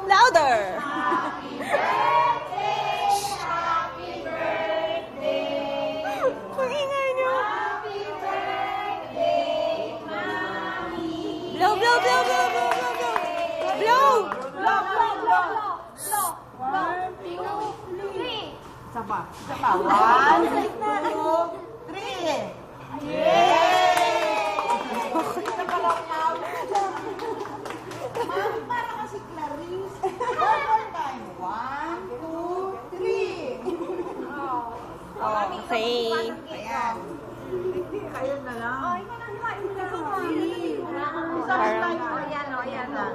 Louder! Ang ingay niyo! Blow, blow, blow, blow, blow, blow, blow! Blow! Blow, blow, blow. Blow. 1, 2, 3. Isa pa. 1, 2, 3. Yay! Para kasi Clarice. One more time. 1, 2, 3. Okay. Ayan. Kayo na lang. Ay, Parang... ayan o, ayan na.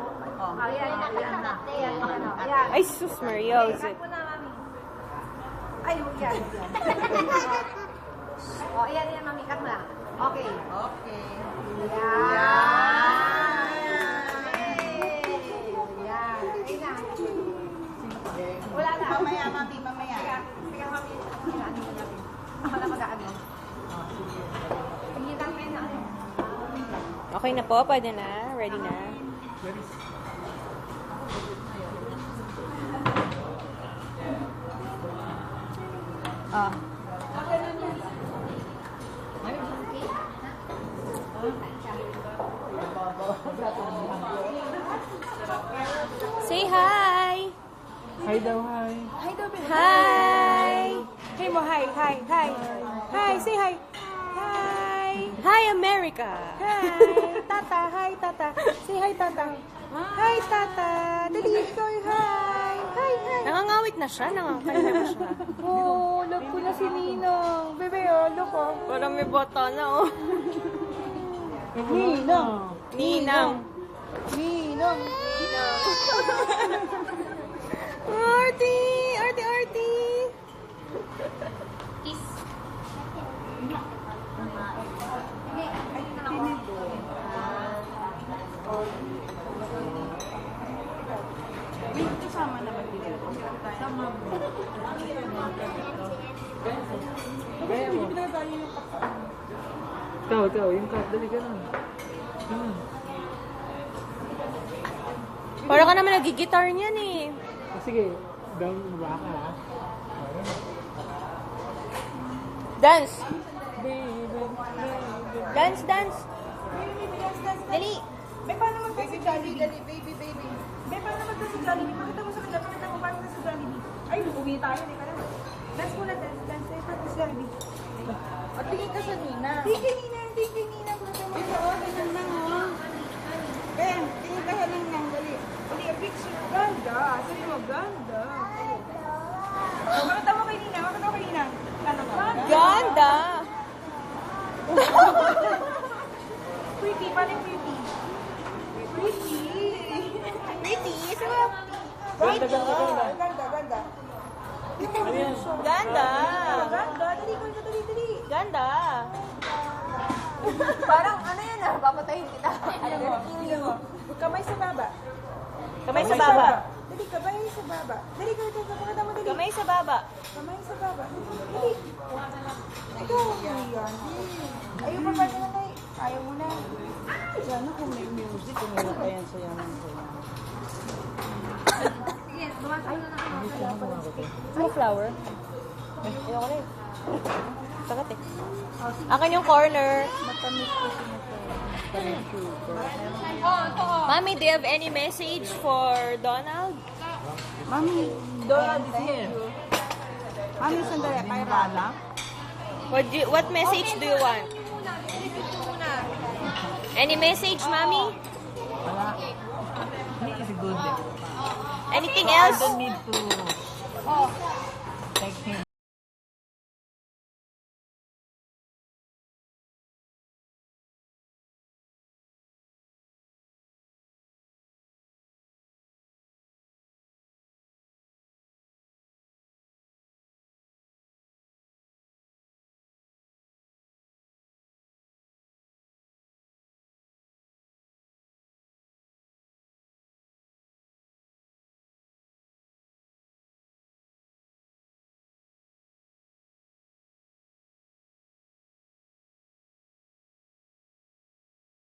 Ay, sus Maria, is it? Ay, yan. O, ayan, ayan, mami. Cut mo lang. Okay. Okay. Yan. Ayun na. Wala na. Mamaya, mami, mamaya. Sige, mami. Ano mo natin? Ako na mag-ano. Sige, tayo na. Okay na po, pwede na. Ready na. Ah. Say hi! Hi daw, hi. Hi, Dobby. Hi! Hey mo, hi, hi, hi. Hi, say hi. Hi. Hi, America! Hi, Tata. Hi, Tata. Say hi, Tata. Hi, Tata. Dali, ikaw yung hi. Hi, hi. Nangangawit na siya, nangangawit na siya. Oh, love ko na si Ninong. Bebe, oh, look, oh. Parang may bota na, oh. Ninong. Ninang! Ninong. Artie! Artie, Artie! Kasama naman dito. Kasama mo. Gaya mo. Ikaw, yung cut. Dali ka lang. Parang ka naman nagigitar niyan eh. Sige, down ba ka ha? Dance! Dance, dance! Dali! May paano magta si Jollibee? Dali, baby, baby. May paano magta si Jollibee? Pakita mo sa kanila, pakita mo paano magta si Jollibee. Ay, uwi tayo, di ka na. Dance muna, dance, dance. Ay, paano si Jollibee? At tingin ka sa Nina. Tingin Nina, tingin Nina. Ito, tingin lang, oh. Ben, tingin ka sa Nina, dali. Dali, a picture. Ganda. Sabi mo, ganda. Oh, makita mo kay Nina, makita mo kay Nina. Ano ba? Ganda! Pretty, paano yung pretty? Pretty. Pretty! Sarap! Ganda, ganda, ganda. Ganda, ganda. Ano yan? Ganda! Ganda, dali, ganda, dali, dali. Ganda! Parang ano yan ah, papatayin kita. Alam mo, kamay sa baba. Kamay sa baba. Dali, kamay sa baba. Dali, pakita mo, dali. Kamay sa baba. Kamay sa baba. Dali. Ikaw, yan. Ayaw pa pa na tayo. Ayaw mo na. Sana kung may music, kung wala pa yan sayaman ko. Sige, bumasahin na ako. Ano flower? Ayoko na eh. Sagat eh. Akin yung corner. Matamis ko Mommy, do you have any message for Donald? Mami, Donald is here. Mami, sandali. Kay Rala. What message do you want? Any message, Mommy? Wala. He is good. Anything else? I don't need to... Oh,